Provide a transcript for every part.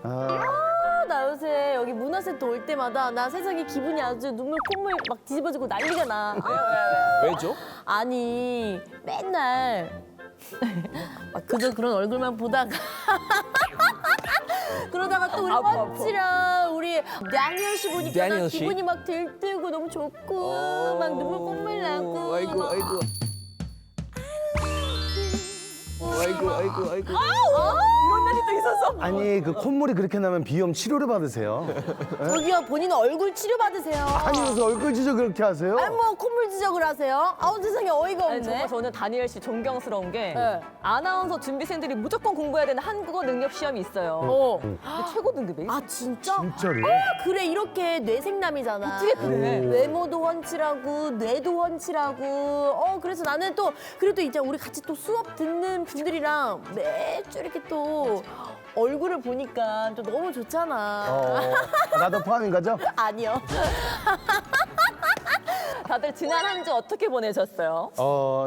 나 요새 여기 문화센터 올 때마다 나 세상에 기분이 아주 눈물 콧물 막 뒤집어지고 난리가 나. 왜죠? 아니 맨날 막 그저 그런 얼굴만 보다가 그러다가 또 우리 펀치랑 우리 냥열 씨 보니까 나 냥열 씨? 기분이 막 들뜨고 너무 좋고 막 눈물 콧물 나고 아이고 막. 아이고. 아이고. 이런 날이 또 있었어. 아니 그 콧물이 그렇게 나면 비염 치료를 받으세요. 저기요 본인은 얼굴 치료 받으세요. 아니 무슨 얼굴 지적 그렇게 하세요? 아니 뭐 콧물 지적을 하세요? 아우 세상에 어이가 없네. 아니, 정말 저는 다니엘 씨 존경스러운 게 네. 아나운서 준비생들이 무조건 공부해야 되는 한국어 능력 시험이 있어요. 어. 근데 최고 등급이에요. 아 진짜? 진짜로? 그래 이렇게 뇌생남이잖아. 어떻게 그래? 외모도 훤칠하고 뇌도 훤칠하고 그래서 나는 또 그래도 이제 우리 같이 또 수업 듣는 분들이랑 매주 이렇게 또 얼굴을 보니까 또 너무 좋잖아. 나도 포함인 거죠? 아니요. 다들 지난 한 주 어떻게 보내셨어요?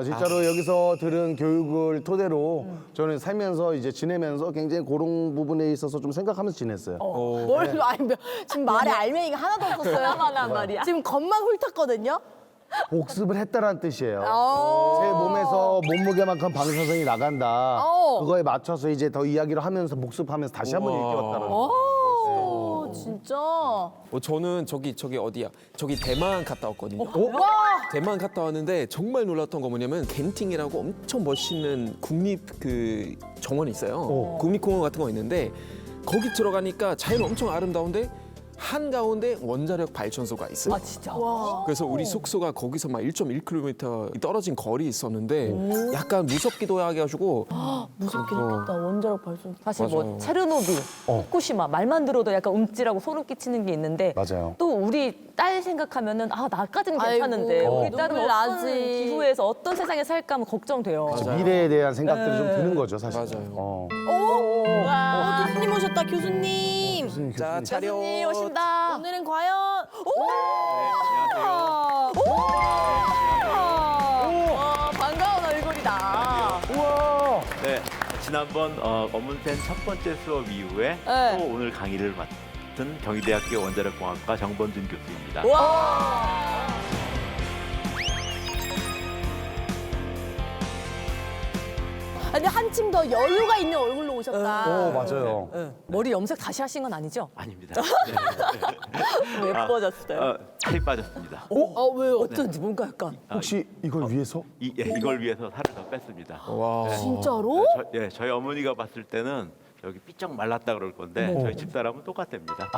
진짜로 여기서 들은 교육을 토대로 저는 살면서 이제 지내면서 굉장히 그런 부분에 있어서 좀 생각하면서 지냈어요. 뭘 아니 지금 말에 알맹이가 하나도 없었어요. 하나만 말이야. 지금 겉만 훑었거든요. 복습을 했다라는 뜻이에요. 어. 제 몸에서 몸무게만큼 방사선이 나간다. 어. 그거에 맞춰서 이제 더 이야기를 하면서 복습하면서 다시 한번 일깨웠다는 거. 오 진짜. 저는 저기 어디야? 저기 대만 갔다 왔거든요. 와. 대만 갔다 왔는데 정말 놀랐던 거 뭐냐면 겐팅이라고 엄청 멋있는 국립 그 정원이 있어요. 국립공원 같은 거 있는데 거기 들어가니까 자연 엄청 아름다운데 한가운데 원자력 발전소가 있어요. 아 진짜? 와. 그래서 우리 숙소가 거기서 막 1.1km 떨어진 거리에 있었는데 약간 무섭기도 해가지고 무섭긴 했겠다. 원자력 발전. 사실 맞아요. 뭐 체르노빌, 후쿠시마 말만 들어도 약간 움찔하고 소름 끼치는 게 있는데 맞아요. 또 우리 딸 생각하면은 나까지는 괜찮은데 아이고, 우리 딸은 눈물 어떤 나지. 기후에서 어떤 세상에 살까 하면 걱정돼요. 미래에 대한 생각들이 좀 드는 거죠, 사실. 맞아요. 교수님 오셨다. 교수님. 자 차려. 교수님 오신다. 오늘은 과연 반가운 얼굴이다. 우와! 네, 지난번 어문센 첫 번째 수업 이후에 네. 또 오늘 강의를 맡은 경희대학교 원자력공학과 정범준 교수입니다. 와. 근데 한층 더 여유가 있는 얼굴로 오셨다. 오, 맞아요. 머리 염색 다시 하신 건 아니죠? 아닙니다. 예뻐졌어요. 살이 빠졌습니다. 왜요? 어쩐지 뭔가 약간 혹시 이걸 위해서? 이걸 위해서 살을 더 뺐습니다. 와. 진짜로? 저희 어머니가 봤을 때는 여기 삐쩍 말랐다 그럴 건데 저희 집사람은 똑같답니다.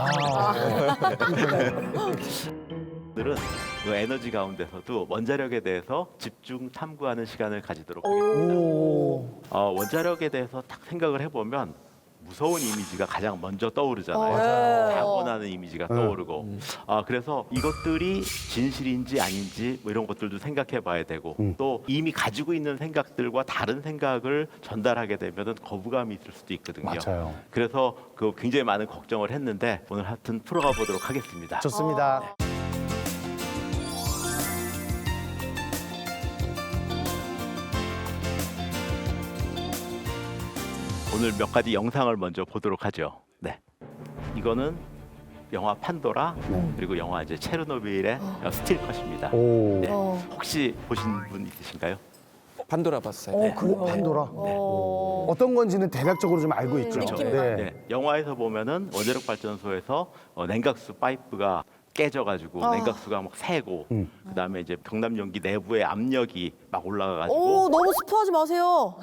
오늘은 그 에너지 가운데서도 원자력에 대해서 집중 탐구하는 시간을 가지도록 하겠습니다. 원자력에 대해서 딱 생각을 해보면 무서운 이미지가 가장 먼저 떠오르잖아요. 사고 나는 이미지가 떠오르고. 그래서 이것들이 진실인지 아닌지 뭐 이런 것들도 생각해 봐야 되고 또 이미 가지고 있는 생각들과 다른 생각을 전달하게 되면 거부감이 있을 수도 있거든요. 맞아요. 그래서 그 굉장히 많은 걱정을 했는데 오늘 하여튼 풀어가 보도록 하겠습니다. 좋습니다. 오늘 몇 가지 영상을 먼저 보도록 하죠. 네, 이거는 영화 판도라 그리고 영화 이제 체르노빌의 스틸컷입니다. 오. 네. 혹시 보신 분 있으신가요? 판도라 봤어요. 판도라. 어떤 건지는 대략적으로 좀 알고 있죠. 느낌만. 네, 영화에서 보면은 원자력 발전소에서 냉각수 파이프가 깨져가지고 냉각수가 막 새고 그다음에 이제 경납용기 내부의 압력이 막 올라가가지고 너무 스포하지 마세요.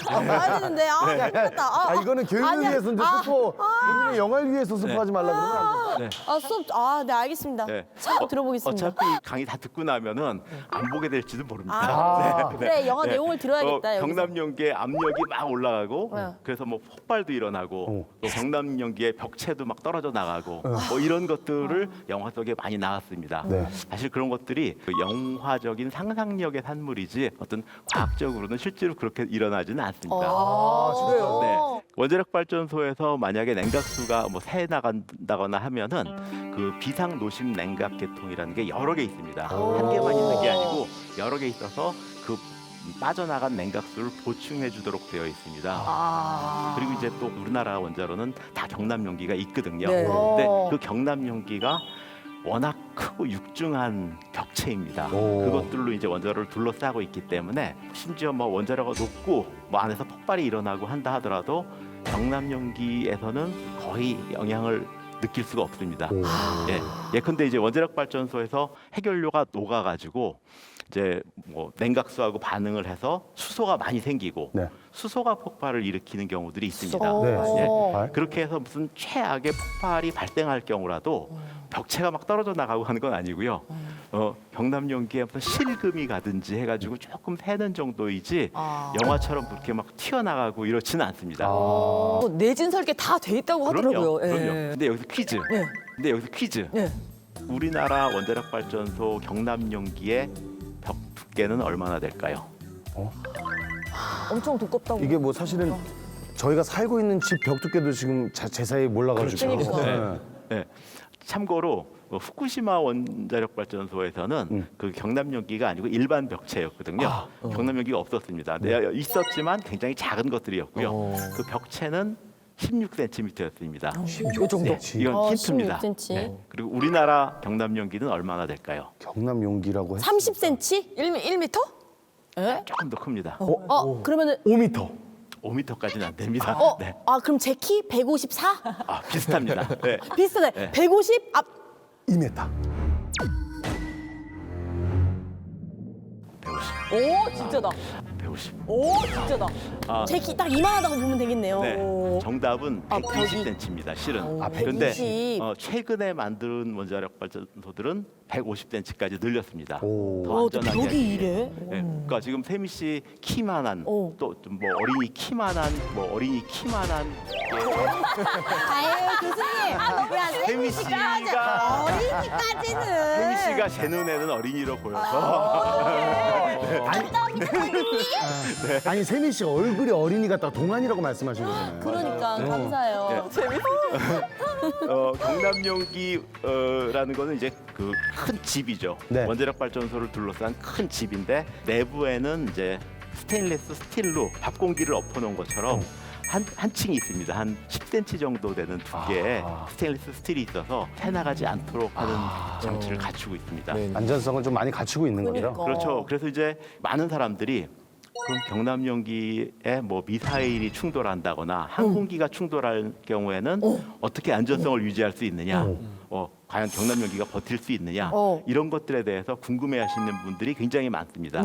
봐야 되는데 힘들다. 이거는 교육을 아니야. 위해서인데 스포, 본인의 영화를 위해서 스포하지 말라 그러면 안 돼. 네. 수업 네 알겠습니다. 네. 참 들어보겠습니다. 어차피 강의 다 듣고 나면은 안 보게 될지도 모릅니다. 그래 영화 내용을 들어야겠다. 여기서. 경납용기의 압력이 막 올라가고 네. 그래서 뭐 폭발도 일어나고 또 경납용기의 벽체도 막 떨어져 나가고 뭐 이런 것들을 영화 속에 많이 나왔습니다. 네. 사실 그런 것들이 그 영화적인 상상력의 산물이지 어떤 과학적으로는 실제로 그렇게 일어나지는 않습니다. 그래요? 네. 원자력 발전소에서 만약에 냉각수가 뭐 새 나간다거나 하면은 그 비상 노심 냉각 계통이라는 게 여러 개 있습니다. 한 개만 있는 게 아니고 여러 개 있어서 그 빠져나간 냉각수를 보충해 주도록 되어 있습니다. 그리고 이제 또 우리나라 원자로는 다 경남용기가 있거든요. 네. 근데 그 경남용기가 워낙 크고 육중한 격체입니다. 그것들로 이제 원자로를 둘러싸고 있기 때문에 심지어 뭐 원자로가 높고 뭐 안에서 폭발이 일어나고 한다 하더라도 경남용기에서는 거의 영향을 느낄 수가 없습니다. 예컨대 이제 원자력 발전소에서 해결료가 녹아가지고 이제 뭐 냉각수하고 반응을 해서 수소가 많이 생기고 네. 수소가 폭발을 일으키는 경우들이 있습니다. 네. 예. 그렇게 해서 무슨 최악의 폭발이 발생할 경우라도 벽체가 막 떨어져 나가고 하는 건 아니고요. 경남용기에 무슨 실금이 가든지 해가지고 조금 새는 정도이지 영화처럼 그렇게 막 튀어나가고 이렇지는 않습니다. 내진 설계 다 돼 있다고 하더라고요. 그럼요. 예. 근데 여기서 퀴즈. 네. 근데 여기서 퀴즈. 네. 우리나라 원자력 발전소 경남용기의 벽 두께는 얼마나 될까요? 엄청 두껍다고. 이게 뭐 사실은 저희가 살고 있는 집 벽 두께도 지금 제사에 몰라가지고. 그러니까. 네. 참고로 후쿠시마 원자력 발전소에서는 그 경남용기가 아니고 일반 벽체였거든요. 경남용기가 없었습니다. 네, 있었지만 굉장히 작은 것들이었고요. 그 벽체는 16cm였습니다. 요 정도. 이건 힌트입니다. 16cm. 네. 그리고 우리나라 경남용기는 얼마나 될까요? 경남용기라고 했 30cm? 1m? 예? 조금 더 큽니다. 그러면은 5m. 5m까지는 안 됩니다. 네. 그럼 제 키 154? 비슷합니다. 네. 비슷하네. 네. 150? 2m. 150. 오, 진짜다. 150. 오, 진짜다. 제 키 딱 이만하다고 보면 되겠네요. 네. 정답은 벽이. 120cm입니다. 실은. 아, 그런데 120. 최근에 만든 원자력 발전소들은 150cm까지 늘렸습니다. 오. 더 또 안전하게. 벽이 이래? 네. 그러니까 지금 세미 씨 키만한 또 좀 뭐 어린이 키만한 뭐 어린이 키만한 아유 교수님, 야 세미 씨가 어린이까지는. 세미 씨가 제 눈에는 어린이로 보여서 아니 세미 씨 얼굴이 어린이 같다 동안이라고 말씀하신 거잖아요. 그러니까 감사해요. 경남용기라는 거는 이제 그 큰 집이죠. 네. 원자력 발전소를 둘러싼 큰 집인데 내부에는 이제 스테인리스 스틸로 밥 공기를 엎어놓은 것처럼 한 층이 있습니다. 한 10cm 정도 되는 두 개의 스테인리스 스틸이 있어서 새 나가지 않도록 하는 장치를 갖추고 있습니다. 네. 안전성을 좀 많이 갖추고 있는 거죠. 그러니까. 그렇죠. 그래서 이제 많은 사람들이 그럼 경남용기에 뭐 미사일이 충돌한다거나 항공기가 충돌할 경우에는 어떻게 안전성을 유지할 수 있느냐, 과연 경남용기가 버틸 수 있느냐 이런 것들에 대해서 궁금해하시는 분들이 굉장히 많습니다.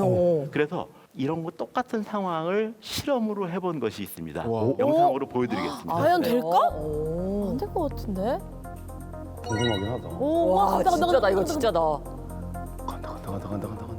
그래서 이런 거 똑같은 상황을 실험으로 해본 것이 있습니다. 영상으로 보여드리겠습니다. 과연 네. 될까? 안 될 것 같은데. 궁금하긴 하다. 오, 와, 간다, 간다, 진짜다. 간다, 이거 간다. 진짜다. 간다.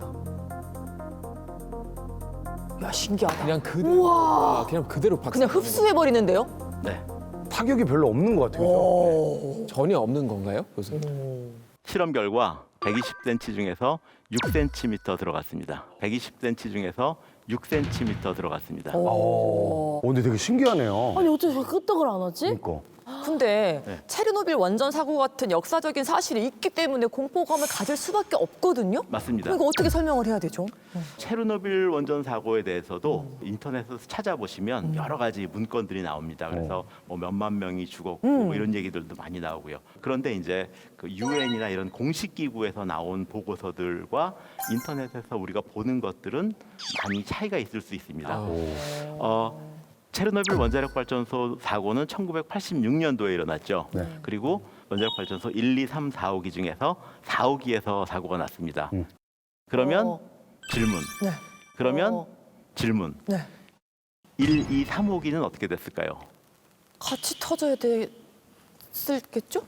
야, 신기하다. 그냥 그대로 그냥 그대로 박살 그냥 흡수해버리는데요? 네. 타격이 별로 없는 것 같아요. 전혀 없는 건가요? 교수님? 실험 결과 120cm 중에서 6cm 들어갔습니다. 120cm 중에서 6cm 들어갔습니다. 근데 되게 신기하네요. 아니 어떻게 끄떡을 안 하지? 그러니까. 근데 네. 체르노빌 원전 사고 같은 역사적인 사실이 있기 때문에 공포감을 가질 수밖에 없거든요? 맞습니다. 그럼 이거 어떻게 설명을 해야 되죠? 체르노빌 원전 사고에 대해서도 인터넷에서 찾아보시면 여러 가지 문건들이 나옵니다. 그래서 뭐 몇만 명이 죽었고 뭐 이런 얘기들도 많이 나오고요. 그런데 이제 그 유엔이나 이런 공식 기구에서 나온 보고서들과 인터넷에서 우리가 보는 것들은 많이 차이가 있을 수 있습니다. 체르노빌 원자력 발전소 사고는 1986년도에 일어났죠. 네. 그리고 원자력 발전소 1, 2, 3, 4호기 중에서 4호기에서 사고가 났습니다. 그러면 질문. 네. 그러면 질문. 네. 1, 2, 3호기는 어떻게 됐을까요? 같이 터져야 됐을겠죠?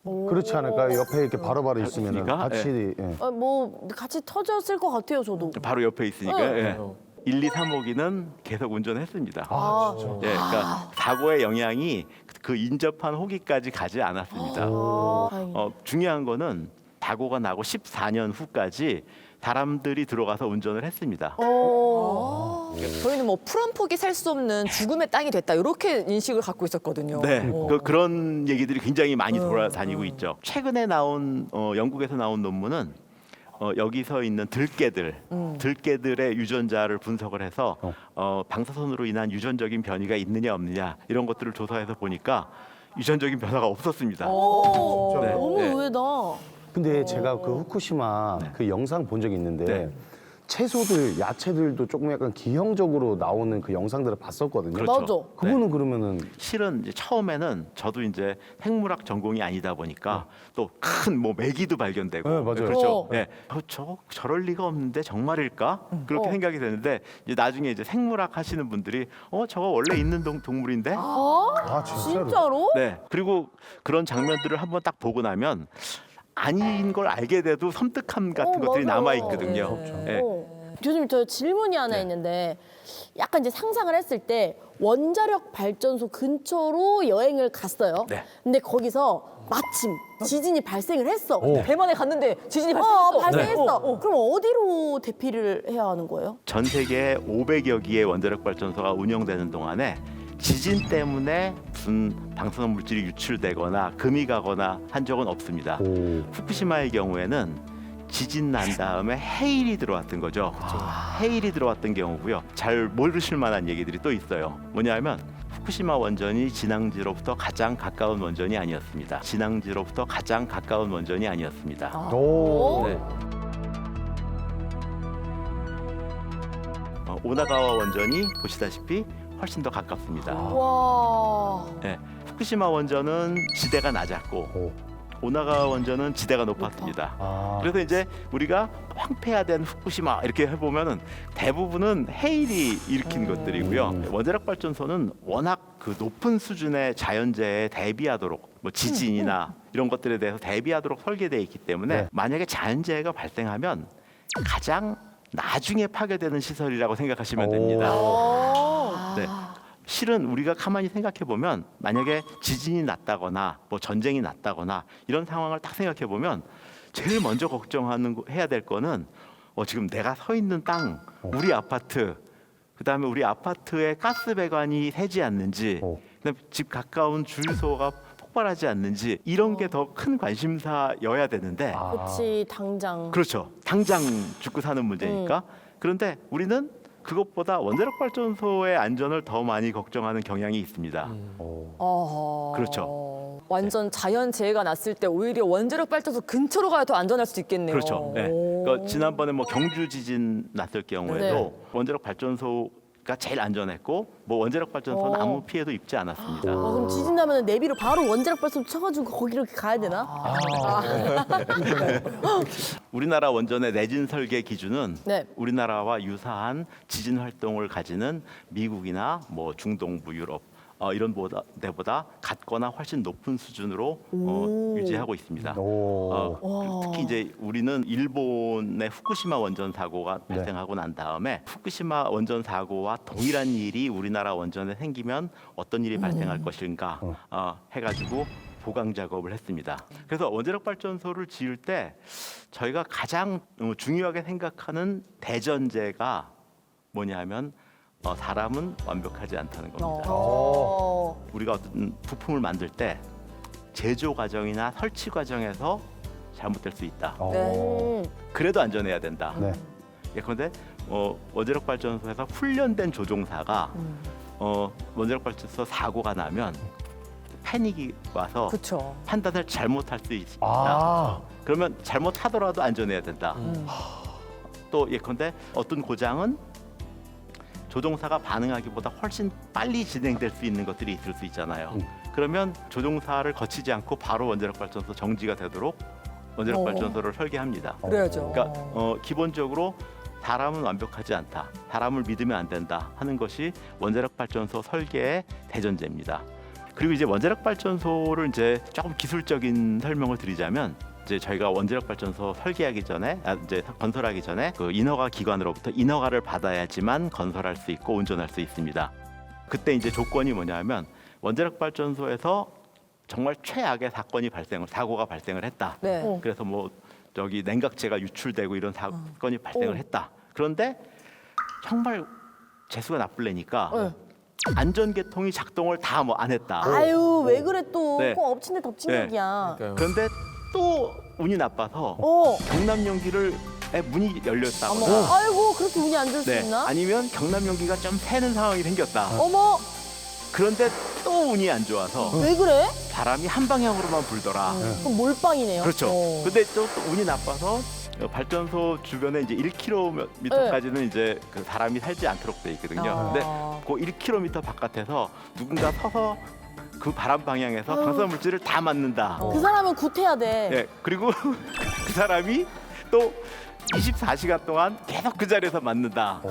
그렇지 않을까요? 옆에 이렇게 바로바로 있으면 있으니까? 같이 예. 뭐 같이 터졌을 것 같아요, 저도. 바로 옆에 있으니까. 예. 1, 2, 3호기는 계속 운전했습니다. 예, 그러니까 사고의 영향이 그 인접한 호기까지 가지 않았습니다. 다행이다. 중요한 거는 사고가 나고 14년 후까지 사람들이 들어가서 운전을 했습니다. 저희는 뭐 풀 한 폭이 살 수 없는 죽음의 땅이 됐다 이렇게 인식을 갖고 있었거든요. 네, 그런 얘기들이 굉장히 많이 돌아다니고 있죠. 최근에 나온 영국에서 나온 논문은 여기서 있는 들깨들의 유전자를 분석을 해서 방사선으로 인한 유전적인 변이가 있느냐 없느냐 이런 것들을 조사해서 보니까 유전적인 변화가 없었습니다. 오, 네. 너무 네. 의외다. 근데 제가 그 후쿠시마 그 영상 본 적이 있는데 네. 채소들, 야채들도 조금 약간 기형적으로 나오는 그 영상들을 봤었거든요. 그렇죠. 맞아. 그거는 그러면은 실은 이제 처음에는 저도 이제 생물학 전공이 아니다 보니까 또 큰 뭐 메기도 발견되고 네, 맞아요. 그렇죠. 어. 네. 저럴 리가 없는데 정말일까? 그렇게 생각이 되는데 이제 나중에 이제 생물학 하시는 분들이 저거 원래 있는 동물인데? 아 진짜로? 네. 그리고 그런 장면들을 한번 딱 보고 나면 아닌 걸 알게 돼도 섬뜩함 같은 것들이 맞아요. 남아 있거든요. 네. 교수님 저 질문이 하나 네. 있는데 약간 이제 상상을 했을 때 원자력 발전소 근처로 여행을 갔어요. 네. 근데 거기서 마침 지진이 발생을 했어. 대만에 갔는데 지진이 발생했어. 발생했어. 그럼 어디로 대피를 해야 하는 거예요? 전 세계 500여 기의 원자력 발전소가 운영되는 동안에 지진 때문에 무슨 방사선 물질이 유출되거나 금이 가거나 한 적은 없습니다. 후쿠시마의 경우에는 지진 난 다음에 해일이 들어왔던 거죠. 해일이 들어왔던 경우고요. 잘 모르실 만한 얘기들이 또 있어요. 뭐냐면 후쿠시마 원전이 진앙지로부터 가장 가까운 원전이 아니었습니다. 진앙지로부터 가장 가까운 원전이 아니었습니다. 오. 네. 오나가와 원전이 보시다시피 훨씬 더 가깝습니다. 와. 네. 후쿠시마 원전은 지대가 낮았고 오나가와 원전은 지대가 높았습니다. 아. 그래서 이제 우리가 황폐화된 후쿠시마 이렇게 해보면은 대부분은 해일이 일으킨 것들이고요. 원자력 발전소는 워낙 그 높은 수준의 자연재해에 대비하도록 뭐 지진이나 이런 것들에 대해서 대비하도록 설계되어 있기 때문에 네. 만약에 자연재해가 발생하면 가장 나중에 파괴되는 시설이라고 생각하시면 됩니다. 네. 실은 우리가 가만히 생각해 보면 만약에 지진이 났다거나 뭐 전쟁이 났다거나 이런 상황을 딱 생각해 보면 제일 먼저 해야 될 거는 지금 내가 서 있는 땅, 우리 아파트, 그다음에 우리 아파트에 가스 배관이 새지 않는지, 그다음에 집 가까운 주유소가 폭발하지 않는지 이런 게 더 큰 관심사여야 되는데 그렇지 당장. 그렇죠. 당장 죽고 사는 문제니까. 그런데 우리는 그것보다 원자력 발전소의 안전을 더 많이 걱정하는 경향이 있습니다. 어허. 그렇죠. 완전 자연재해가 났을 때 오히려 원자력 발전소 근처로 가야 더 안전할 수도 있겠네요. 그렇죠. 네. 그러니까 지난번에 뭐 경주 지진 났을 경우에도 네. 원자력 발전소가 제일 안전했고 뭐 원자력 발전소는 아무 피해도 입지 않았습니다. 그럼 지진 나면 내비로 바로 원자력 발전소 쳐가지고 거기로 가야 되나? 우리나라 원전의 내진 설계 기준은 네. 우리나라와 유사한 지진 활동을 가지는 미국이나 뭐 중동부 유럽 이런 데보다 같거나 훨씬 높은 수준으로 유지하고 있습니다. 특히 이제 우리는 일본의 후쿠시마 원전 사고가 발생하고 난 다음에 후쿠시마 원전 사고와 동일한 일이 우리나라 원전에 생기면 어떤 일이 발생할 것인가 해가지고 보강 작업을 했습니다. 그래서 원자력 발전소를 지을 때 저희가 가장 중요하게 생각하는 대전제가 뭐냐면 사람은 완벽하지 않다는 겁니다. 우리가 어떤 부품을 만들 때 제조 과정이나 설치 과정에서 잘못될 수 있다. 그래도 안전해야 된다. 네. 예컨대 원자력 발전소에서 훈련된 조종사가 원자력 발전소 사고가 나면 패닉이 와서 그렇죠. 판단을 잘못할 수 있다. 아. 그러면 잘못하더라도 안전해야 된다. 또 예컨대 어떤 고장은 조종사가 반응하기보다 훨씬 빨리 진행될 수 있는 것들이 있을 수 있잖아요. 그러면 조종사를 거치지 않고 바로 원자력 발전소 정지가 되도록 원자력 발전소를 설계합니다. 그래야죠. 그러니까 기본적으로 사람은 완벽하지 않다. 사람을 믿으면 안 된다 하는 것이 원자력 발전소 설계의 대전제입니다. 그리고 이제 원자력 발전소를 이제 조금 기술적인 설명을 드리자면 이제 저희가 원자력 발전소 설계하기 전에 이제 건설하기 전에 그 인허가 기관으로부터 인허가를 받아야지만 건설할 수 있고 운전할 수 있습니다. 그때 이제 조건이 뭐냐면 원자력 발전소에서 정말 최악의 사고가 발생을 했다. 네. 그래서 뭐 저기 냉각제가 유출되고 이런 사건이 발생을 했다. 그런데 정말 재수가 나쁠래니까 안전계통이 작동을 다 뭐 안 했다. 아유 왜 그래 또 네. 꼭 엎친 데 덮친 네. 얘기야. 그러니까요. 그런데 또 운이 나빠서 어. 경남연기를 문이 열렸다거나 아이고 그렇게 운이 안 좋을 수 네, 있나? 아니면 경남연기가 좀 새는 상황이 생겼다. 어머 그런데 또 운이 안 좋아서 왜 그래? 바람이 한 방향으로만 불더라. 그럼 몰빵이네요. 그렇죠. 어. 근데 또 운이 나빠서 발전소 주변에 이제 1km까지는 이제 그 사람이 살지 않도록 돼 있거든요. 근데 그 1km 바깥에서 누군가 서서 그 바람 방향에서 방사 물질을 다 맞는다. 그 사람은 굿해야 돼. 예. 그리고 그 사람이 또 24시간 동안 계속 그 자리에서 맞는다.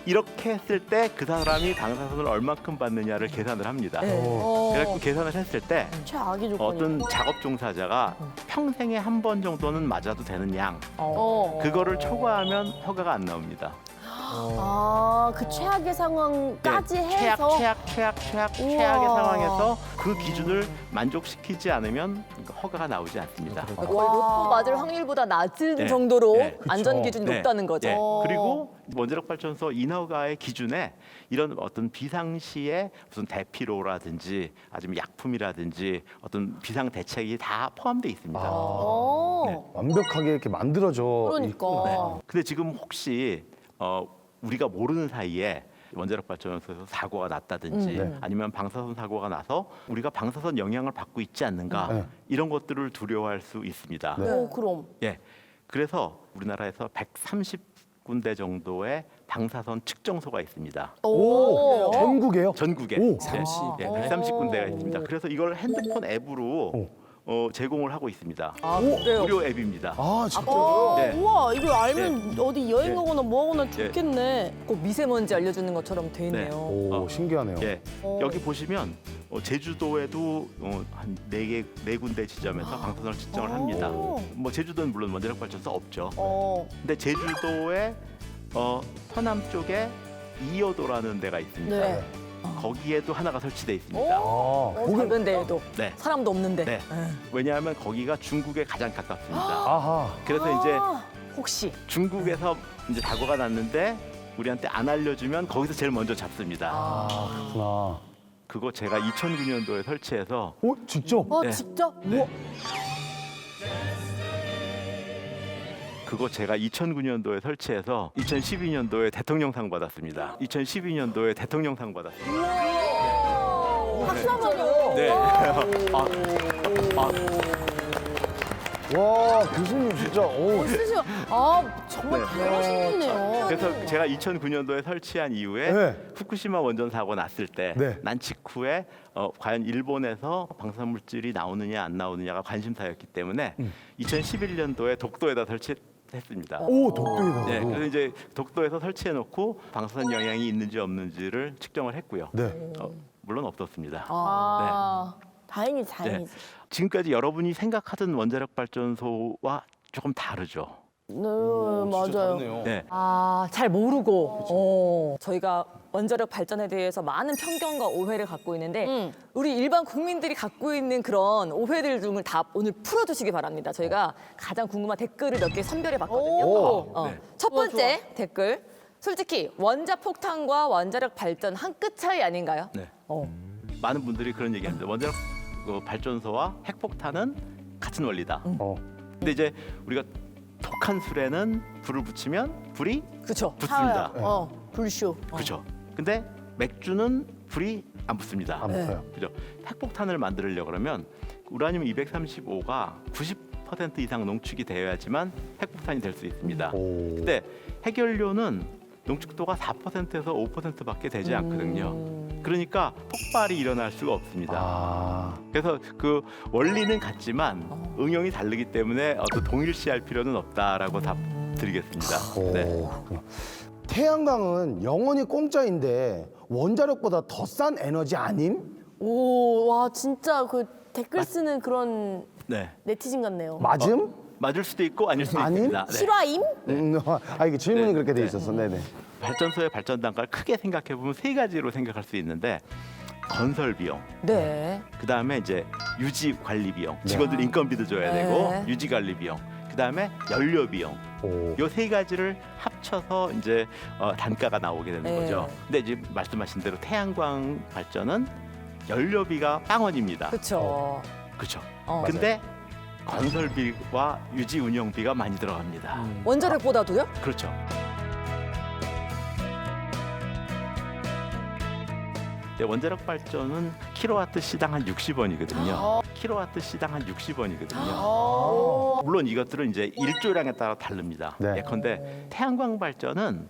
이렇게 했을 때 그 사람이 방사선을 얼마큼 받느냐를 계산을 합니다. 그래서 계산을 했을 때 최악의 조건이. 어떤 작업 종사자가 평생에 한 번 정도는 맞아도 되는 양 그거를 초과하면 허가가 안 나옵니다. 그 최악의 상황까지 네, 해서 최악의 상황에서 그 기준을 만족시키지 않으면 허가가 나오지 않습니다. 거의 로또 맞을 확률보다 낮은 네. 정도로 네. 안전 기준이 네. 높다는 거죠. 네. 그리고 원자력 발전소 인허가의 기준에 이런 어떤 비상시에 무슨 대피로라든지 아니면 약품이라든지 어떤 비상 대책이 다 포함되어 있습니다. 네. 완벽하게 이렇게 만들어져. 그러니까. 근데 지금 혹시 우리가 모르는 사이에 원자력 발전소에서 사고가 났다든지 아니면 방사선 사고가 나서 우리가 방사선 영향을 받고 있지 않는가 이런 것들을 두려워할 수 있습니다. 그럼. 예, 그래서 우리나라에서 130군데 정도의 방사선 측정소가 있습니다. 오, 전국에요? 전국에 오. 130군데가 있습니다. 그래서 이걸 핸드폰 앱으로 제공을 하고 있습니다. 그래요? 무료 앱입니다. 아, 진짜요? 네. 우와 이거 알면 어디 여행 가거나 뭐 하거나 좋겠네. 꼭 미세먼지 알려주는 것처럼 돼 있네요. 오, 신기하네요. 예, 여기 보시면 제주도에도 한 네 군데 지점에서 방사선을 측정을 합니다. 뭐 제주도는 물론 원자력 발전소 없죠. 근데 제주도의 서남쪽에 이어도라는 데가 있습니다. 네. 거기에도 하나가 설치돼 있습니다. 작은 데에도 네. 사람도 없는데 네. 왜냐하면 거기가 중국에 가장 가깝습니다. 아하. 그래서 이제 혹시 중국에서 이제 사고가 났는데 우리한테 안 알려주면 거기서 제일 먼저 잡습니다. 그렇구나. 그거 제가 2009년도에 설치해서 오, 직접? 네. 직접? 네. 그거 제가 2009년도에 설치해서 2012년도에 대통령상 받았습니다. 2012년도에 대통령상 받았습니다. 박수 한번 줘. 네. 와, 교수님 진짜. 오. 쓰시면 정말 네. 대단하신 분이네요. 그래서 제가 2009년도에 설치한 이후에 네. 후쿠시마 원전 사고 났을 때 네. 난 직후에 과연 일본에서 방사물질이 나오느냐 안 나오느냐가 관심사였기 때문에 2011년도에 독도에다 설치했습니다. 오, 독도에다가. 네, 그래서 이제 독도에서 설치해놓고 방사선 영향이 있는지 없는지를 측정을 했고요. 네. 물론 없었습니다. 다행이지, 네. 다행이지. 지금까지 여러분이 생각하던 원자력 발전소와 조금 다르죠. 네, 맞아요. 네. 잘 모르고 저희가 원자력 발전에 대해서 많은 편견과 오해를 갖고 있는데 우리 일반 국민들이 갖고 있는 그런 오해들 등을 다 오늘 풀어주시기 바랍니다. 저희가 가장 궁금한 댓글을 몇 개 선별해 봤거든요. 네. 첫 번째 댓글. 솔직히 원자폭탄과 원자력 발전 한 끗 차이 아닌가요? 네. 많은 분들이 그런 얘기합니다. 원자력 발전소와 핵폭탄은 같은 원리다. 근데 이제 우리가 독한 술에는 불을 붙이면 불이 그렇죠. 붙습니다. 불쇼. 그렇죠. 근데 맥주는 불이 안 붙습니다. 안 붙어요. 그죠? 핵폭탄을 만들려고 그러면 우라늄 235가 90% 이상 농축이 되어야지만 핵폭탄이 될 수 있습니다. 오. 근데 핵연료는 농축도가 4%에서 5%밖에 되지 않거든요. 그러니까 폭발이 일어날 수가 없습니다. 아. 그래서 그 원리는 같지만 응용이 다르기 때문에 동일시할 필요는 없다라고 답 드리겠습니다. 네. 오. 그렇구나. 태양광은 영원히 공짜인데 원자력보다 더 싼 에너지 아님? 오, 와, 진짜 그 댓글 쓰는 그런 네. 네티즌 같네요. 맞음? 맞을 수도 있고 아닐 수도 아님? 있습니다. 네. 실화임? 이게 질문이 네. 그렇게 돼 네. 있었어. 네네. 발전소의 발전 단가를 크게 생각해 보면 세 가지로 생각할 수 있는데 건설 비용, 네. 그 다음에 이제 유지 관리 비용, 직원들 인건비도 줘야 네. 되고 유지 관리 비용, 그 다음에 연료 비용. 오. 요 세 가지를 합쳐서 이제 단가가 나오게 되는 네. 거죠. 근데 이제 말씀하신 대로 태양광 발전은 연료비가 빵원입니다. 그렇죠. 그렇죠. 어. 근데 건설비와 유지 운영비가 많이 들어갑니다. 원자력보다도요? 그렇죠. 네, 원자력 발전은 킬로와트 시당 한 60원이거든요. 킬로와트 시당 한 60원이거든요. 물론 이것들은 이제 일조량에 따라 다릅니다. 네. 예컨대 태양광 발전은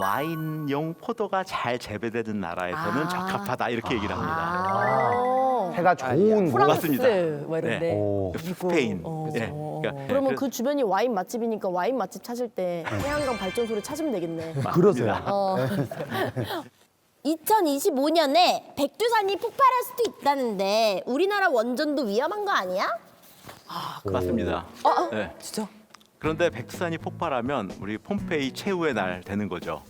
와인용 포도가 잘 재배되는 나라에서는 적합하다 이렇게 얘기를 합니다. 해가 좋은 곳. 맞습니다. 뭐 이런데. 네. 오. 스페인. 네. 그러니까 그러면 그 주변이 와인 맛집이니까 와인 맛집 찾을 때 태양광 발전소를 찾으면 되겠네. 그러세요. 2025년에 백두산이 폭발할 수도 있다는데 우리나라 원전도 위험한 거 아니야? 맞습니다. 네. 진짜? 그런데 백두산이 폭발하면 우리 폼페이 최후의 날 되는 거죠.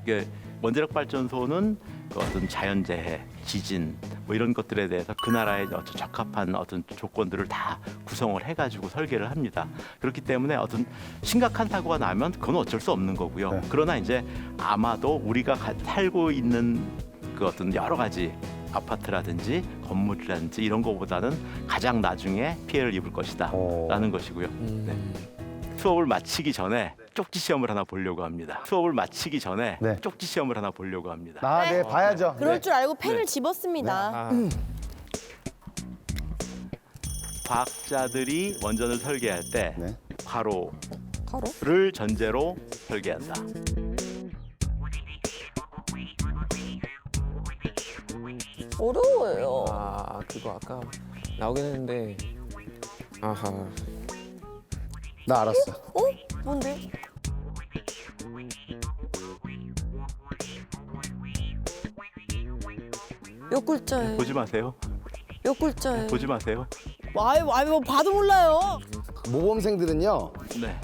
이게 원자력 발전소는 그 어떤 자연재해, 지진 뭐 이런 것들에 대해서 그 나라의 어떤 적합한 어떤 조건들을 다 구성을 해가지고 설계를 합니다. 그렇기 때문에 어떤 심각한 사고가 나면 그건 어쩔 수 없는 거고요. 네. 그러나 이제 아마도 우리가 살고 있는 그 어떤 여러 가지 아파트라든지 건물이라든지 이런 거보다는 가장 나중에 피해를 입을 것이다라는 것이고요. 네. 수업을 마치기 전에 쪽지 시험을 하나 보려고 합니다. 수업을 마치기 전에 네. 쪽지 시험을 하나 보려고 합니다. 아, 네, 봐야죠. 그럴 네. 줄 알고 펜을 네. 집었습니다. 과학자들이 원전을 설계할 때 네. 가로를 전제로 설계한다. 어려워요. 아 그거 아까 나오긴 했는데 아하 나 알았어. 어? 뭔데? 몇 글자예요? 보지 마세요. 몇 글자예요? 보지 마세요. 아유, 뭐 봐도 몰라요. 모범생들은요, 네.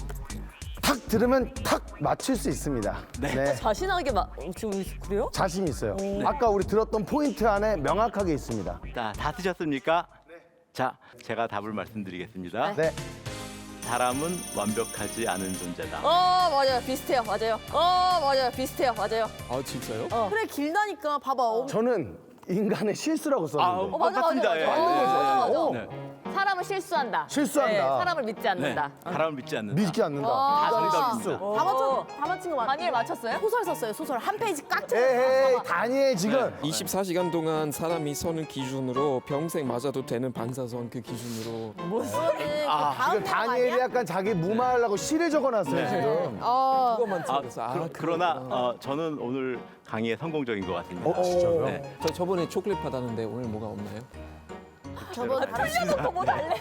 탁 들으면 탁 맞출 수 있습니다. 네. 자신하게 지금 그래요? 자신 있어요. 아까 우리 들었던 포인트 안에 명확하게 있습니다. 자, 다 쓰셨습니까? 자, 제가 답을 말씀드리겠습니다. 네. 사람은 완벽하지 않은 존재다. 맞아요. 비슷해요. 맞아요. 맞아요. 비슷해요. 맞아요. 아 진짜요? 그래 길다니까 봐봐. 저는 인간의 실수라고 썼는데. 맞습니다. 예. 오, 네. 사람은 실수한다. 실수한다. 네, 사람을 믿지 네. 않는다. 사람을 믿지 않는다. 믿지 않는다. 다 인간의 정답입니다. 실수. 다 맞힌 거 맞아. 다니엘 맞췄어요? 소설 썼어요. 소설 한 페이지 꽉 채워. 에헤이, 다니엘 지금. 24시간 동안 사람이 서는 기준으로 평생 맞아도 되는 방사선 그 기준으로 지금 다니엘이 약간 자기 무마하려고 시를 적어놨어요, 지금. 그것만 들었어. 그러나 저는 오늘 강의에 성공적인 것 같습니다. 진짜요? 네. 저 저번에 초콜릿 받았는데 오늘 뭐가 없나요? 저번 틀려놓고 뭐 달래?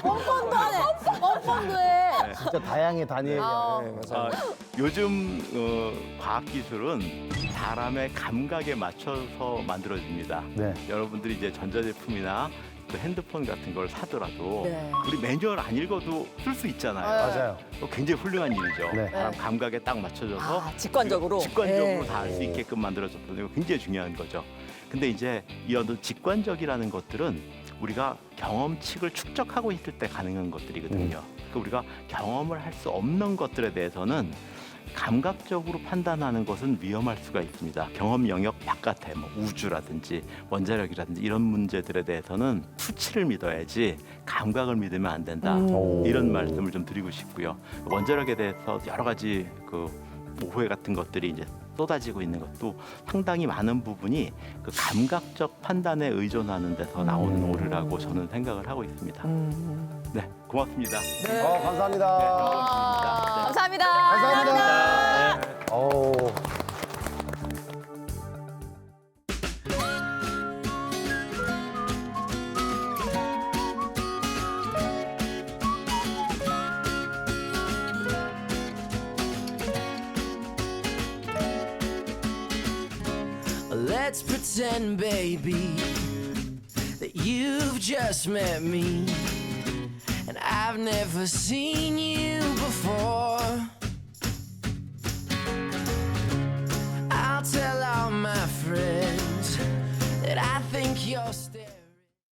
뻔뻔도 하네. 뻔뻔도 해. 진짜 다양해, 다니엘이야. 네 맞아요. 요즘 과학 기술은 사람의 감각에 맞춰서 만들어집니다. 네. 여러분들이 이제 전자제품이나 그 핸드폰 같은 걸 사더라도 네. 우리 매뉴얼 안 읽어도 쓸 수 있잖아요. 맞아요. 굉장히 훌륭한 일이죠. 네. 사람 감각에 딱 맞춰져서 직관적으로. 직관적으로 다 알 수 있게끔 만들어졌다는 거 굉장히 중요한 거죠. 근데 이제 이 어떤 직관적이라는 것들은 우리가 경험칙을 축적하고 있을 때 가능한 것들이거든요. 그러니까 우리가 경험을 할 수 없는 것들에 대해서는 감각적으로 판단하는 것은 위험할 수가 있습니다. 경험 영역 바깥에 뭐 우주라든지 원자력이라든지 이런 문제들에 대해서는 수치를 믿어야지 감각을 믿으면 안 된다. 이런 말씀을 좀 드리고 싶고요. 원자력에 대해서 여러 가지 그 오해 같은 것들이 이제 쏟아지고 있는 것도 상당히 많은 부분이 그 감각적 판단에 의존하는 데서 나오는 오류라고 저는 생각을 하고 있습니다. 네, 고맙습니다. 감사합니다. 감사합니다. 감사합니다. 오. Let's pretend, baby, that you've just met me, and I've never seen you before. I'll tell all my friends that I think you're staring.